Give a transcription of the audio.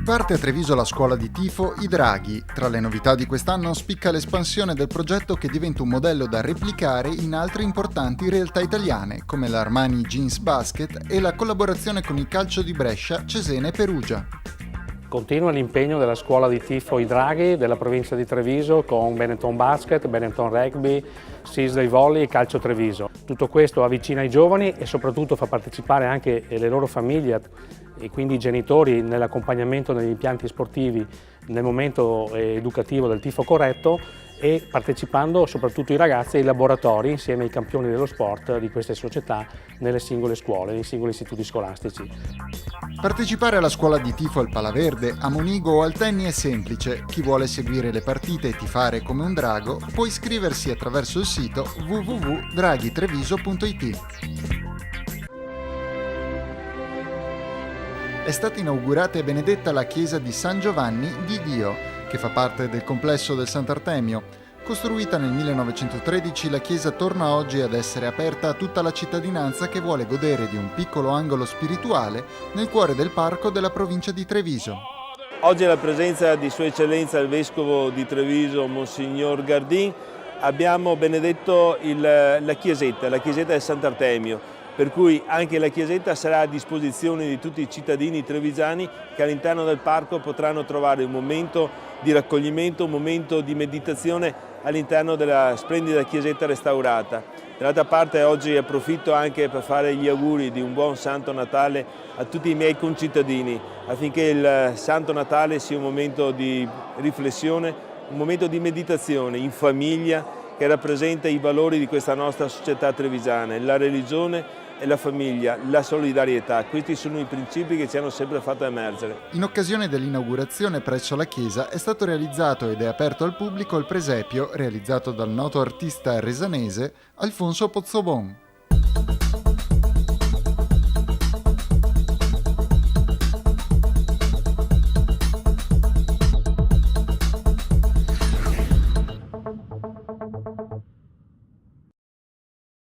Riparte a Treviso la scuola di tifo I Draghi. Tra le novità di quest'anno spicca l'espansione del progetto che diventa un modello da replicare in altre importanti realtà italiane, come l'Armani Jeans Basket e la collaborazione con il calcio di Brescia, Cesena e Perugia. Continua l'impegno della scuola di tifo I Draghi della provincia di Treviso con Benetton Basket, Benetton Rugby, Sisley Volley e Calcio Treviso. Tutto questo avvicina i giovani e soprattutto fa partecipare anche le loro famiglie e quindi i genitori nell'accompagnamento negli impianti sportivi nel momento educativo del tifo corretto e partecipando soprattutto i ragazzi ai laboratori insieme ai campioni dello sport di queste società nelle singole scuole, nei singoli istituti scolastici. Partecipare alla scuola di tifo al Palaverde, a Monigo o al Tenni è semplice. Chi vuole seguire le partite e tifare come un drago può iscriversi attraverso il sito www.draghitreviso.it. È stata inaugurata e benedetta la chiesa di San Giovanni di Dio, che fa parte del complesso del Sant'Artemio. Costruita nel 1913, la chiesa torna oggi ad essere aperta a tutta la cittadinanza che vuole godere di un piccolo angolo spirituale nel cuore del parco della provincia di Treviso. Oggi alla presenza di Sua Eccellenza il Vescovo di Treviso, Monsignor Gardin, abbiamo benedetto la chiesetta del Sant'Artemio, per cui anche la chiesetta sarà a disposizione di tutti i cittadini trevisani che all'interno del parco potranno trovare un momento di raccoglimento, un momento di meditazione all'interno della splendida chiesetta restaurata. D'altra parte oggi approfitto anche per fare gli auguri di un buon Santo Natale a tutti i miei concittadini, affinché il Santo Natale sia un momento di riflessione, un momento di meditazione in famiglia che rappresenta i valori di questa nostra società trevisana, la religione e la famiglia, la solidarietà. Questi sono i principi che ci hanno sempre fatto emergere. In occasione dell'inaugurazione presso la chiesa è stato realizzato ed è aperto al pubblico il presepio realizzato dal noto artista resanese Alfonso Pozzobon.